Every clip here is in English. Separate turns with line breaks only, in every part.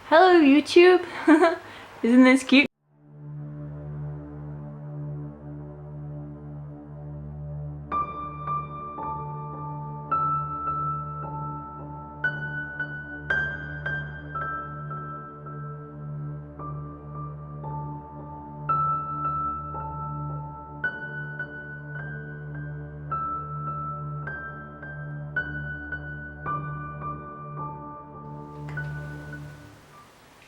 Hello YouTube! Isn't this cute?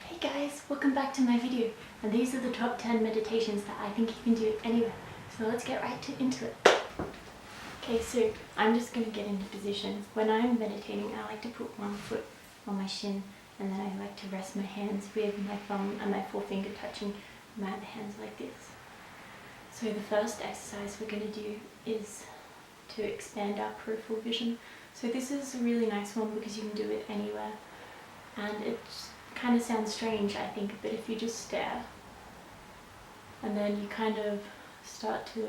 Hey guys, welcome back to my video, and these are the top 10 meditations that I think you can do anywhere. So let's get into it. Okay, so I'm just going to get into position. When I'm meditating, I like to put one foot on my shin, and then I like to rest my hands with my thumb and my forefinger touching my other hands like this. So the first exercise we're going to do is to expand our peripheral vision. So this is a really nice one because you can do it anywhere, and it's kind of sounds strange, I think, but if you just stare and then you kind of start to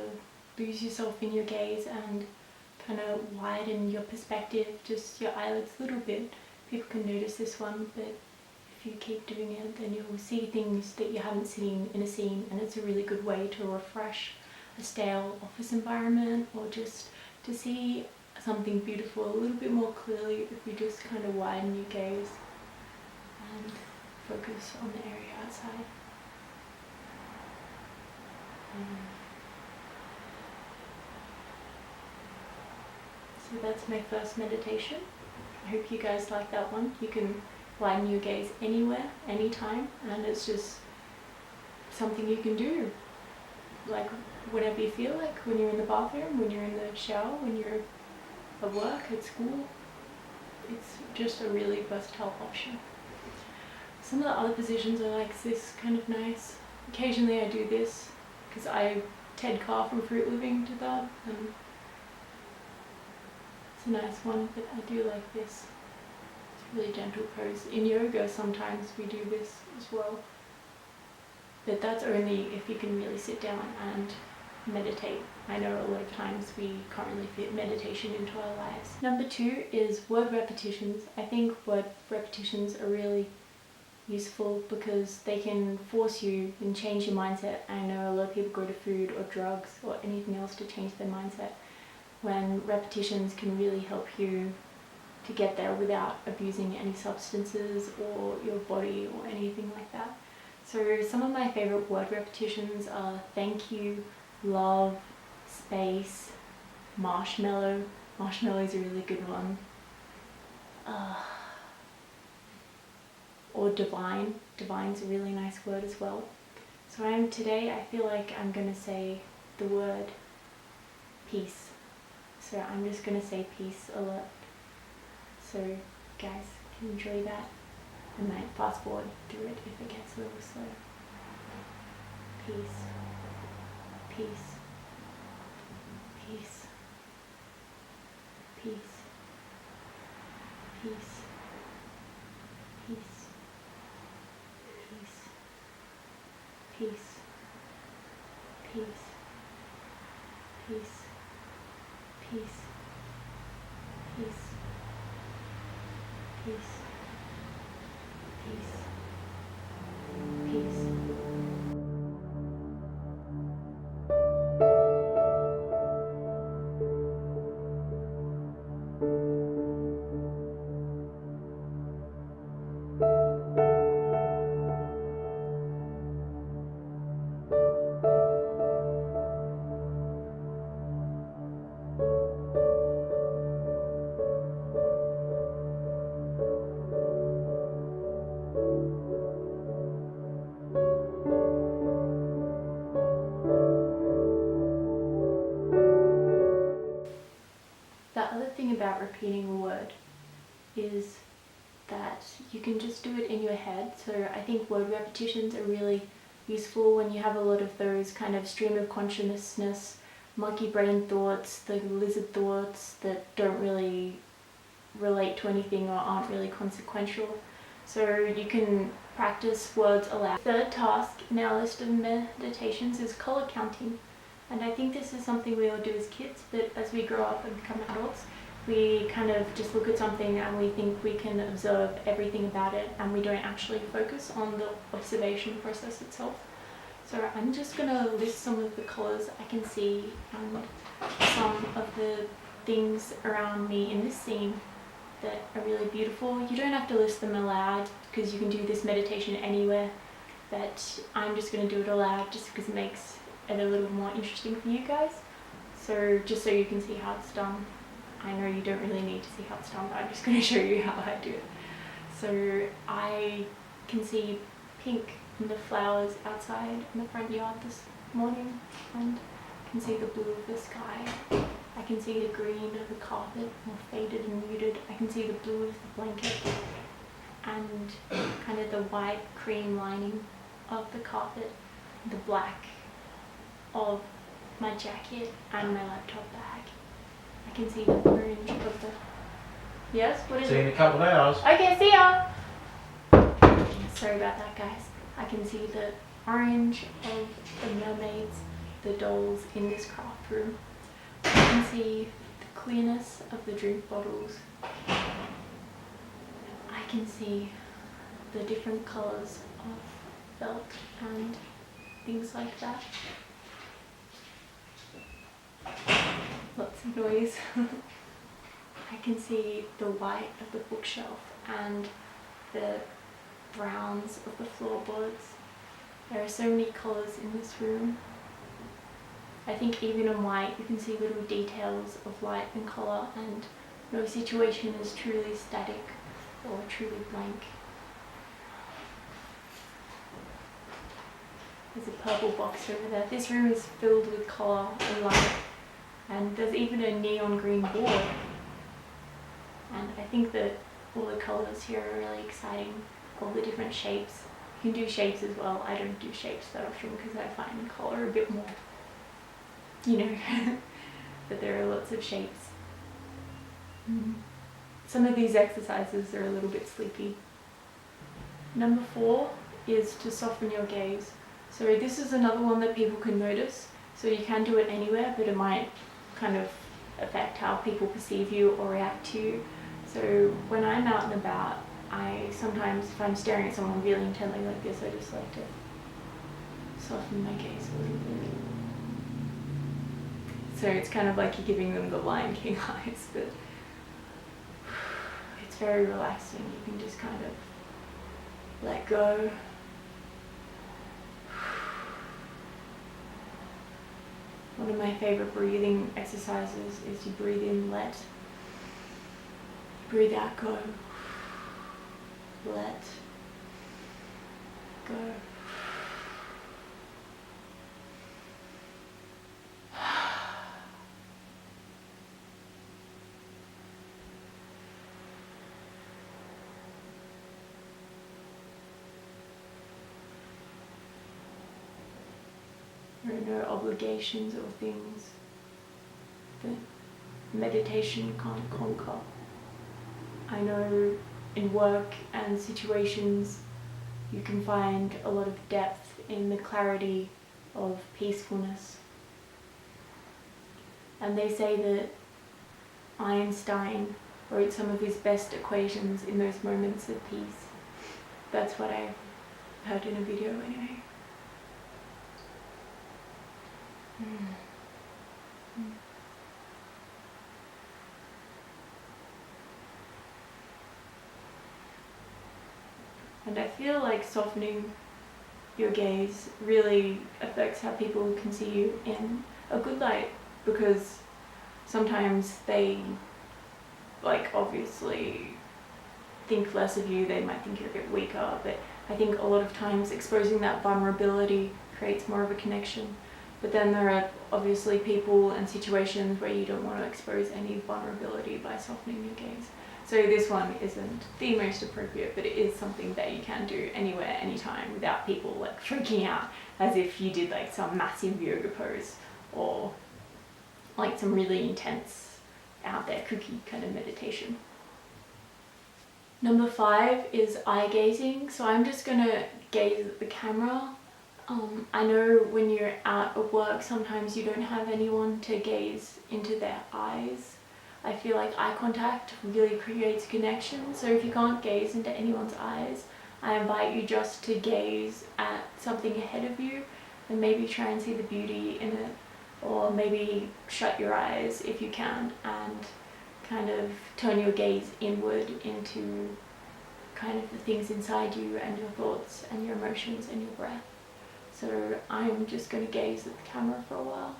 lose yourself in your gaze and kind of widen your perspective, just your eyelids a little bit. People can notice this one, but if you keep doing it, then you'll see things that you haven't seen in a scene, and it's a really good way to refresh a stale office environment, or just to see something beautiful a little bit more clearly if you just kind of widen your gaze and focus on the area outside. So that's my first meditation. I hope you guys like that one. You can widen your gaze anywhere, anytime, and it's just something you can do like whenever you feel like, when you're in the bathroom, when you're in the shower, when you're at work, at school. It's just a really versatile option. Some of the other positions are like this, kind of nice. Occasionally I do this because I Ted Carr from Fruit Living did that, and it's a nice one, but I do like this. It's a really gentle pose. In yoga sometimes we do this as well, but that's only if you can really sit down and meditate. I know a lot of times we can't really fit meditation into our lives. Number 2 is word repetitions. I think word repetitions are really useful because they can force you and change your mindset. I know a lot of people go to food or drugs or anything else to change their mindset, when repetitions can really help you to get there without abusing any substances or your body or anything like that. So some of my favorite word repetitions are thank you, love, space, marshmallow. Marshmallow is a really good one. Or divine. Divine's a really nice word as well. So today I feel like I'm going to say the word peace. So I'm just going to say peace a lot. So guys can enjoy that. I might fast forward through it if it gets a little slow. Peace. Peace. Peace. Peace. Peace. Peace. Peace. Peace. Peace. Peace. Peace. Peace. Peace. Peace. Peace. The other thing about repeating a word is that you can just do it in your head. So I think word repetitions are really useful when you have a lot of those kind of stream of consciousness, monkey brain thoughts, the lizard thoughts that don't really relate to anything or aren't really consequential. So you can practice words aloud. Third task in our list of meditations is color counting. And I think this is something we all do as kids, but as we grow up and become adults, we kind of just look at something and we think we can observe everything about it, and we don't actually focus on the observation process itself. So I'm just going to list some of the colours I can see and some of the things around me in this scene that are really beautiful. You don't have to list them aloud because you can do this meditation anywhere, but I'm just going to do it aloud just because it makes it a little more interesting for you guys. So just so you can see how it's done. I know you don't really need to see how it's done, but I'm just going to show you how I do it. So I can see pink in the flowers outside in the front yard this morning, and I can see the blue of the sky. I can see the green of the carpet, more faded and muted. I can see the blue of the blanket and kind of the white cream lining of the carpet, the black of my jacket and my laptop bag. I can see the orange of the... Yes? What is it?
See you in a couple of hours.
Okay, see ya! Sorry about that, guys. I can see the orange of the mermaids, the dolls in this craft room. I can see the clearness of the drink bottles. I can see the different colours of felt and things like that. Lots of noise. I can see the white of the bookshelf and the browns of the floorboards. There are so many colours in this room. I think even in white you can see little details of light and colour, and no situation is truly static or truly blank. There's a purple box over there. This room is filled with colour and light, and there's even a neon green board. And I think that all the colours here are really exciting, all the different shapes. You can do shapes as well. I don't do shapes that often because I find colour a bit more, but there are lots of shapes. Some of these exercises are a little bit sleepy. Number 4 is to soften your gaze. So this is another one that people can notice. So you can do it anywhere, but it might kind of affect how people perceive you or react to you. So when I'm out and about, I sometimes, if I'm staring at someone really intently like this, I just like to soften my gaze a little bit. So it's kind of like you're giving them the Lion King eyes, but it's very relaxing. You can just kind of let go. One of my favorite breathing exercises is you breathe in, let, breathe out, go, let, go. There are no obligations or things that meditation can't conquer. I know in work and situations you can find a lot of depth in the clarity of peacefulness. And they say that Einstein wrote some of his best equations in those moments of peace. That's what I heard in a video anyway. And I feel like softening your gaze really affects how people can see you in a good light, because sometimes they obviously think less of you, they might think you're a bit weaker, but I think a lot of times exposing that vulnerability creates more of a connection. But then there are obviously people and situations where you don't want to expose any vulnerability by softening your gaze. So this one isn't the most appropriate, but it is something that you can do anywhere, anytime, without people freaking out as if you did some massive yoga pose or some really intense out there cookie kind of meditation. Number 5 is eye gazing. So I'm just gonna gaze at the camera. I know when you're out at work, sometimes you don't have anyone to gaze into their eyes, I feel like eye contact really creates connection. So if you can't gaze into anyone's eyes, I invite you just to gaze at something ahead of you and maybe try and see the beauty in it, or maybe shut your eyes if you can and kind of turn your gaze inward into kind of the things inside you and your thoughts and your emotions and your breath. So I'm just going to gaze at the camera for a while.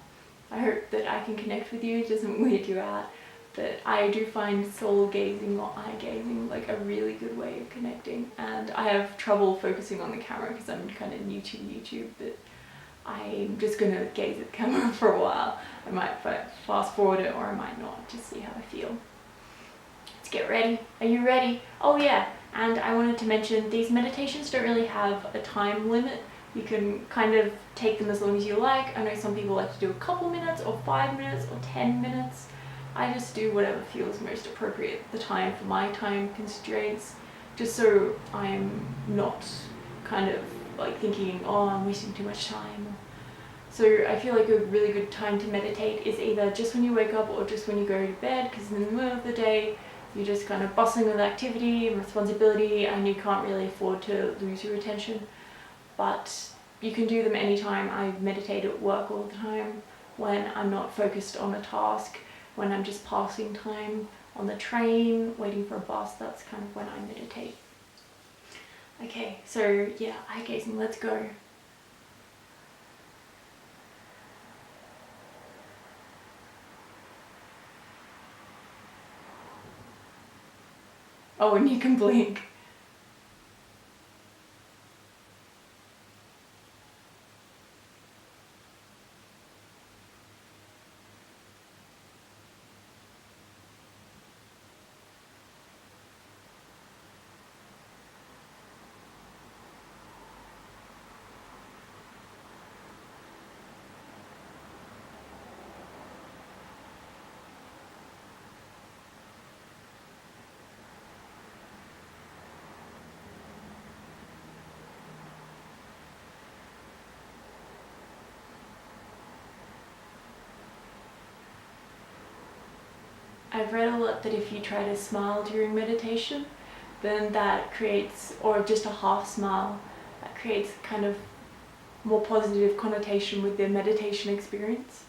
I hope that I can connect with you, it doesn't weird you out, but I do find soul gazing or eye gazing like a really good way of connecting, and I have trouble focusing on the camera because I'm kind of new to YouTube, but I'm just going to gaze at the camera for a while. I might fast forward it or I might not, just see how I feel. Let's get ready. Are you ready? Oh yeah, and I wanted to mention these meditations don't really have a time limit. You can kind of take them as long as you like. I know some people like to do a couple minutes or 5 minutes or 10 minutes. I just do whatever feels most appropriate at the time for my time constraints, just so I'm not kind of like thinking, oh, I'm wasting too much time. So I feel like a really good time to meditate is either just when you wake up or just when you go to bed, because in the middle of the day you're just kind of bustling with activity and responsibility and you can't really afford to lose your attention. But you can do them anytime. I meditate at work all the time, when I'm not focused on a task, when I'm just passing time on the train, waiting for a bus, that's kind of when I meditate. Okay, so yeah, eye gazing, let's go. Oh, and you can blink. I've read a lot that if you try to smile during meditation, then that creates, or just a half smile, that creates kind of more positive connotation with the meditation experience.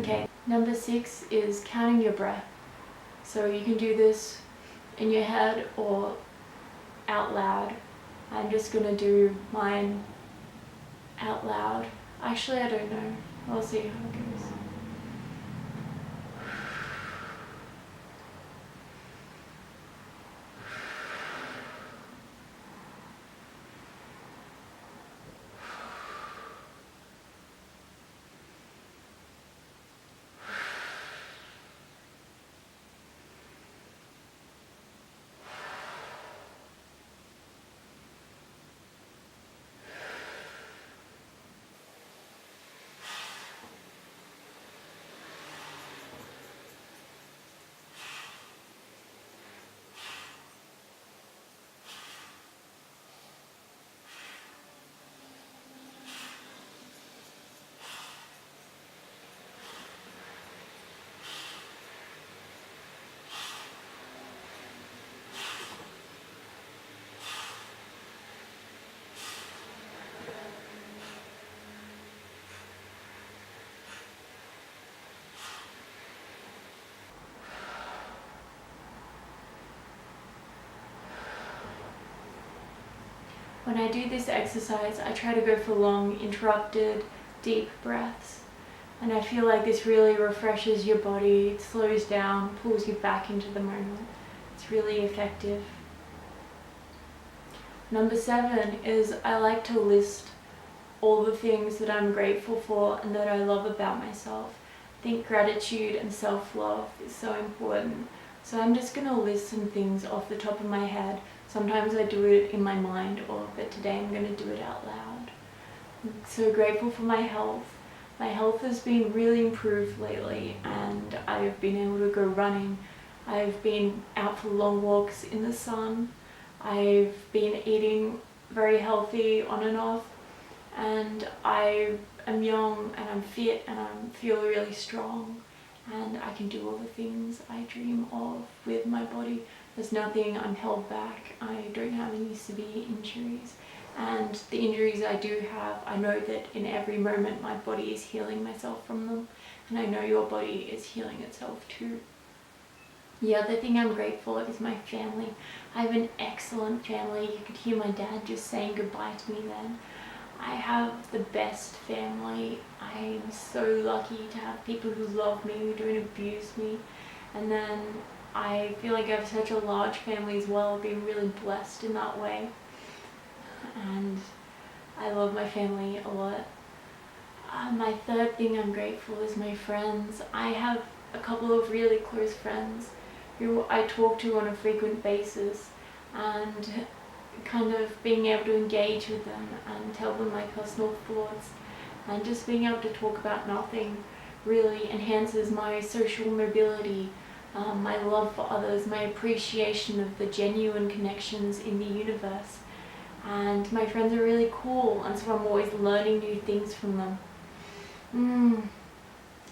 Okay, number 6 is counting your breath. So you can do this in your head or out loud. I'm just gonna do mine out loud. Actually, I don't know. We'll see how it goes. When I do this exercise, I try to go for long, interrupted, deep breaths. And I feel like this really refreshes your body, it slows down, pulls you back into the moment. It's really effective. Number 7 is I like to list all the things that I'm grateful for and that I love about myself. I think gratitude and self-love is so important. So I'm just going to list some things off the top of my head. Sometimes I do it in my mind, but today I'm going to do it out loud. I'm so grateful for my health. My health has been really improved lately, and I've been able to go running. I've been out for long walks in the sun. I've been eating very healthy on and off, and I am young and I'm fit and I feel really strong, and I can do all the things I dream of with my body. There's nothing I'm held back. I don't have any severe injuries, and the injuries I do have, I know that in every moment my body is healing myself from them, and I know your body is healing itself too. The other thing I'm grateful of is my family. I have an excellent family. You could hear my dad just saying goodbye to me then. I have the best family. I'm so lucky to have people who love me, who don't abuse me. And then I feel like I have such a large family as well, being really blessed in that way. And I love my family a lot. My third thing I'm grateful is my friends. I have a couple of really close friends who I talk to on a frequent basis, and kind of being able to engage with them and tell them my personal thoughts, and just being able to talk about nothing really enhances my social mobility, my love for others, my appreciation of the genuine connections in the universe. And my friends are really cool, and so I'm always learning new things from them.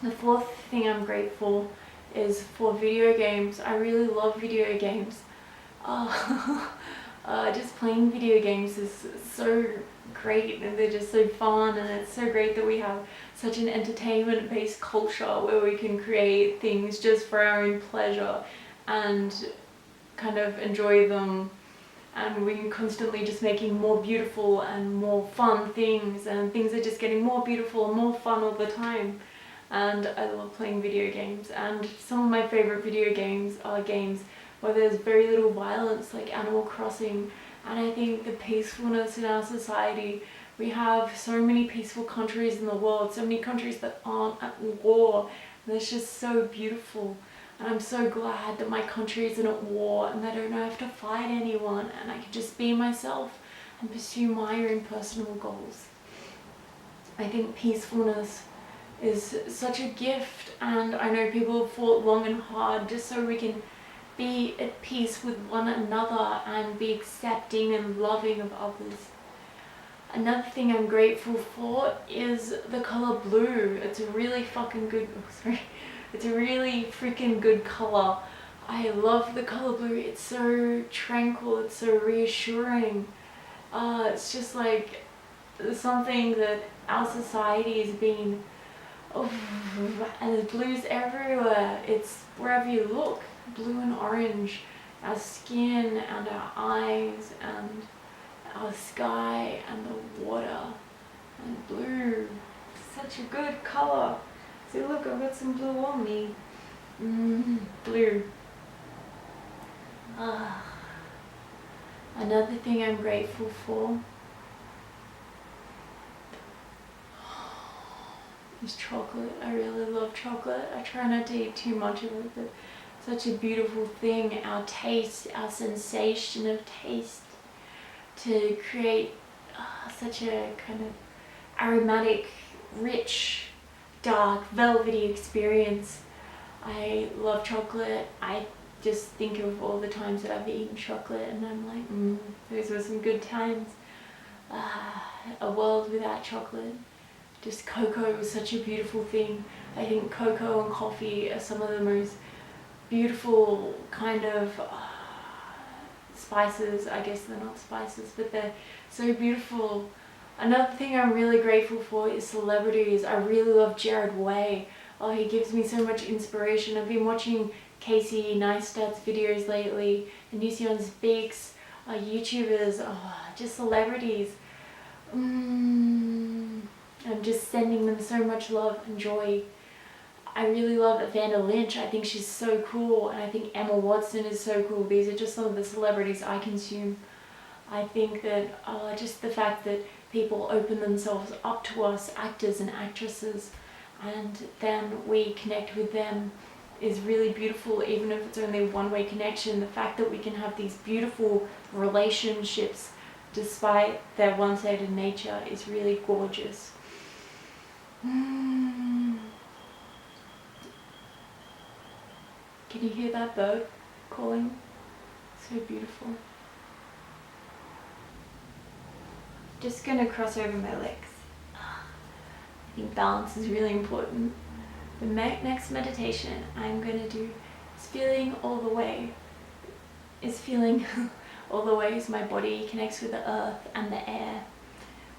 The fourth thing I'm grateful is for video games. I really love video games. Just playing video games is so great, and they're just so fun, and it's so great that we have such an entertainment-based culture where we can create things just for our own pleasure and kind of enjoy them, and we're constantly just making more beautiful and more fun things, and things are just getting more beautiful and more fun all the time. And I love playing video games, and some of my favorite video games are games where there's very little violence, like Animal Crossing. And I think the peacefulness in our society, we have so many peaceful countries in the world, so many countries that aren't at war, and it's just so beautiful. And I'm so glad that my country isn't at war and that I don't have to fight anyone, and I can just be myself and pursue my own personal goals. I think peacefulness is such a gift, and I know people have fought long and hard just so we can be at peace with one another and be accepting and loving of others. Another thing I'm grateful for is the color blue. It's a really fucking good, it's a really freaking good color. I love the color blue. It's so tranquil, it's so reassuring. It's just like something that our society has been, and there's blues everywhere. It's wherever you look, blue and orange. Our skin and our eyes and our sky and the water, and blue. Such a good color. See, look, I've got some blue on me. Blue. Another thing I'm grateful for is chocolate. I really love chocolate. I try not to eat too much of it, but such a beautiful thing. Our taste, our sensation of taste, to create such a kind of aromatic, rich, dark, velvety experience. I love chocolate. I just think of all the times that I've eaten chocolate and I'm like, those were some good times. A world without chocolate. Just cocoa is such a beautiful thing. I think cocoa and coffee are some of the most beautiful kind of spices. I guess they're not spices, but they're so beautiful. Another thing I'm really grateful for is celebrities. I really love Jared Way. He gives me so much inspiration. I've been watching Casey Neistat's videos lately, and Nusion Speaks. YouTubers, just celebrities. I'm just sending them so much love and joy. I really love Evander Lynch. I think she's so cool, and I think Emma Watson is so cool. These are just some of the celebrities I consume. I think that just the fact that people open themselves up to us, actors and actresses, and then we connect with them is really beautiful, even if it's only a one-way connection. The fact that we can have these beautiful relationships despite their one-sided nature is really gorgeous. Can you hear that bird calling? So beautiful. Just gonna cross over my legs. I think balance is really important. The next meditation I'm gonna do is feeling all the way. All the ways my body connects with the earth and the air.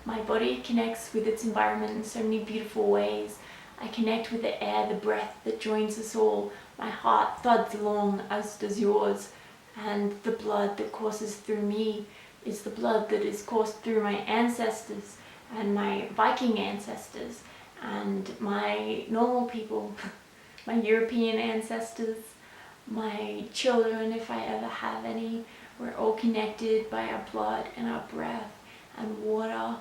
My body connects with its environment in so many beautiful ways. I connect with the air, the breath that joins us all. My heart thuds along, as does yours, and the blood that courses through me is the blood that is coursed through my ancestors and my Viking ancestors and my normal people, my European ancestors, my children if I ever have any. We're all connected by our blood and our breath and water.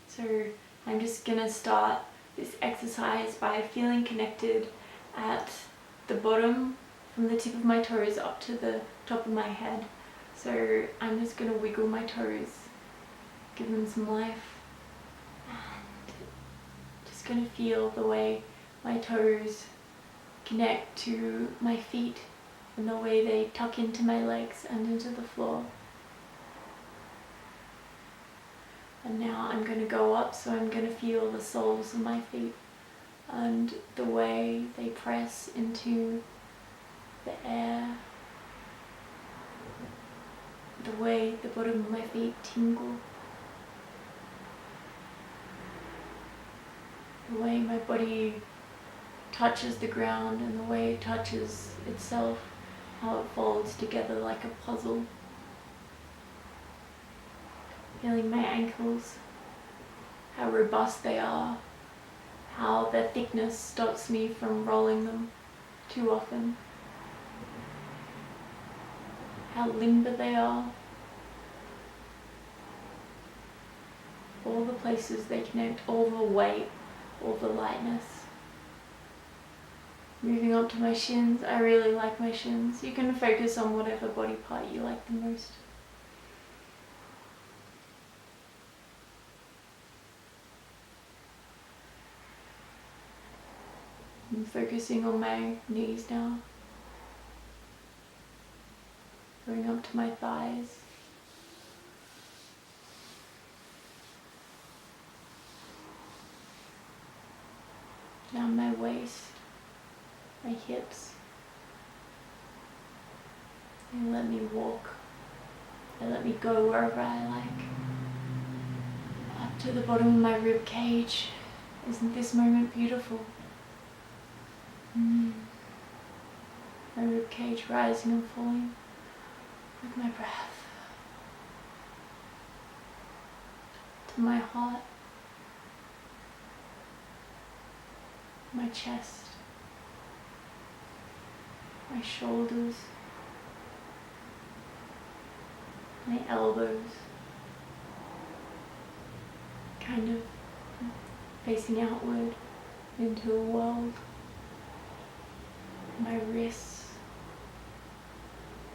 So I'm just gonna start this exercise by feeling connected at the bottom, from the tip of my toes up to the top of my head. So I'm just gonna wiggle my toes, give them some life, and just gonna feel the way my toes connect to my feet and the way they tuck into my legs and into the floor. And now I'm going to go up, so I'm going to feel the soles of my feet and the way they press into the air, the way the bottom of my feet tingle, the way my body touches the ground and the way it touches itself, how it folds together like a puzzle. Feeling my ankles, how robust they are, how their thickness stops me from rolling them too often, how limber they are, all the places they connect, all the weight, all the lightness. Moving up to my shins, I really like my shins. You can focus on whatever body part you like the most. I'm focusing on my knees now, going up to my thighs, down my waist, my hips. They let me walk, they let me go wherever I like. Up to the bottom of my rib cage. Isn't this moment beautiful? My rib cage rising and falling with my breath. To my heart, my chest, my shoulders, my elbows, kind of facing outward into the world. My wrists,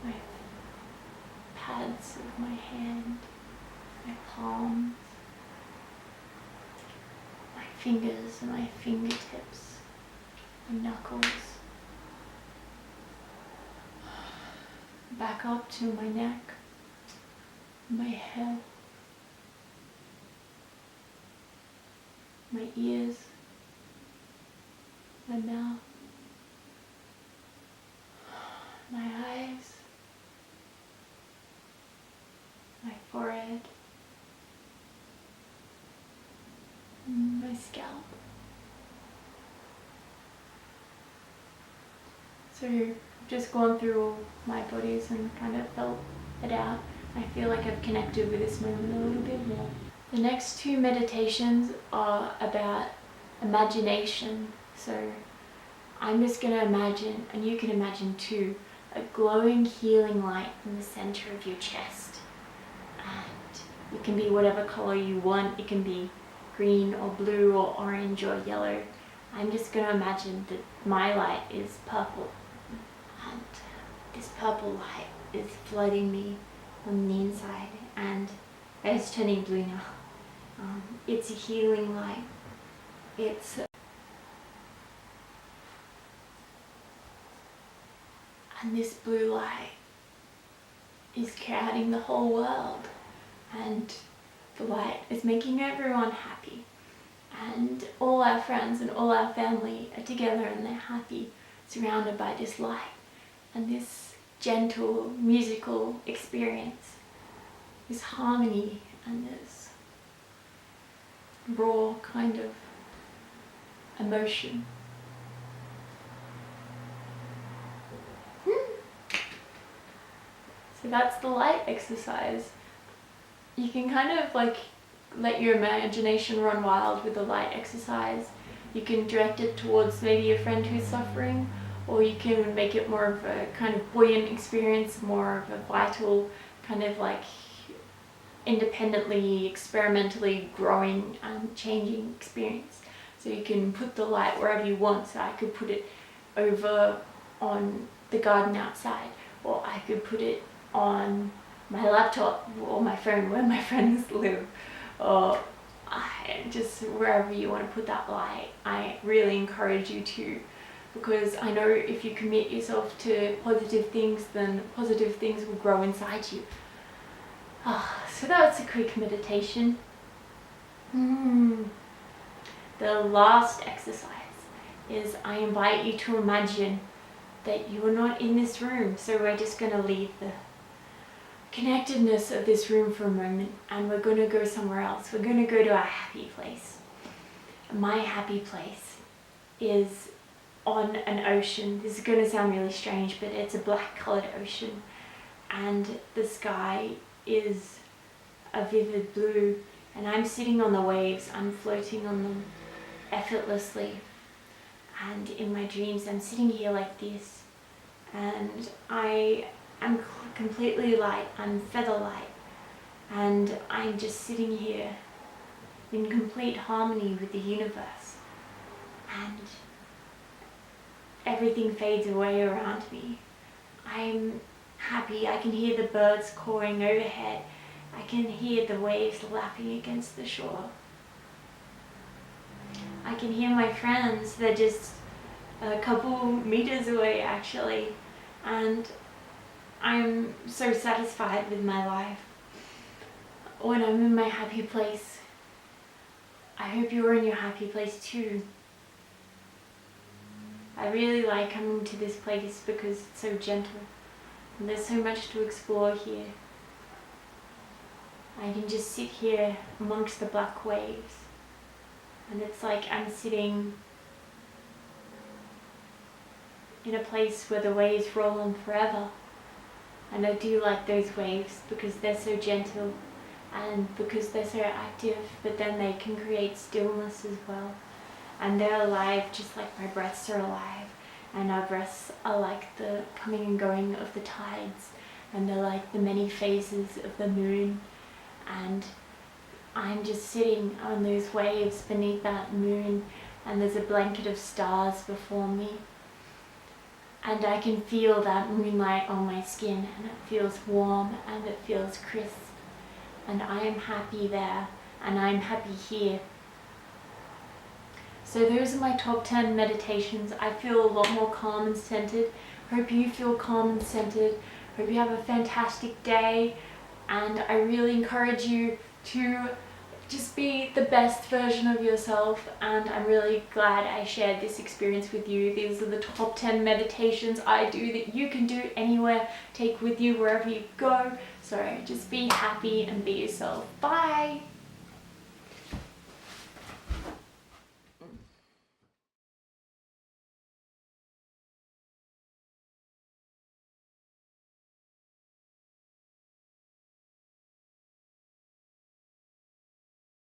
my pads of my hand, my palms, my fingers and my fingertips, my knuckles, back up to my neck, my head, my ears, my mouth, my eyes, my forehead, my scalp. So just gone through all my bodies and kind of felt it out. I feel like I've connected with this moment a little bit more. The next two meditations are about imagination. So I'm just going to imagine, and you can imagine too, a glowing healing light in the center of your chest. And it can be whatever color you want. It can be green or blue or orange or yellow. I'm just going to imagine that my light is purple, and this purple light is flooding me on the inside, and it's turning blue now. It's a healing light. And this blue light is crowding the whole world, and the light is making everyone happy. And all our friends and all our family are together and they're happy, surrounded by this light and this gentle musical experience, this harmony and this raw kind of emotion. So that's the light exercise. You can kind of like let your imagination run wild with the light exercise. You can direct it towards maybe a friend who's suffering, or you can make it more of a kind of buoyant experience, more of a vital kind of like independently, experimentally growing and changing experience. So you can put the light wherever you want. So I could put it over on the garden outside, or I could put it on my laptop or my phone where my friends live, or just wherever you want to put that light. I really encourage you to, because I know if you commit yourself to positive things, then positive things will grow inside you. So that was a quick meditation. The last exercise is I invite you to imagine that you are not in this room. So we're just going to leave the connectedness of this room for a moment, and we're going to go somewhere else. We're going to go to our happy place. My happy place is on an ocean. This is going to sound really strange, but it's a black colored ocean, and the sky is a vivid blue, and I'm sitting on the waves. I'm floating on them effortlessly, and in my dreams I'm sitting here like this, and I'm completely light. I'm feather light, and I'm just sitting here in complete harmony with the universe, and everything fades away around me. I'm happy. I can hear the birds cawing overhead. I can hear the waves lapping against the shore. I can hear my friends. They're just a couple meters away actually, and I'm so satisfied with my life when I'm in my happy place. I hope you're in your happy place too. I really like coming to this place because it's so gentle and there's so much to explore here. I can just sit here amongst the black waves, and it's like I'm sitting in a place where the waves roll on forever. And I do like those waves because they're so gentle and because they're so active, but then they can create stillness as well. And they're alive just like my breaths are alive, and our breaths are like the coming and going of the tides, and they're like the many phases of the moon. And I'm just sitting on those waves beneath that moon, and there's a blanket of stars before me. And I can feel that moonlight on my skin, and it feels warm and it feels crisp. And I am happy there, and I'm happy here. So those are my top 10 meditations. I feel a lot more calm and centered. Hope you feel calm and centered. Hope you have a fantastic day. And I really encourage you to just be the best version of yourself, and I'm really glad I shared this experience with you. These are the top 10 meditations I do that you can do anywhere, take with you wherever you go. So just be happy and be yourself. Bye!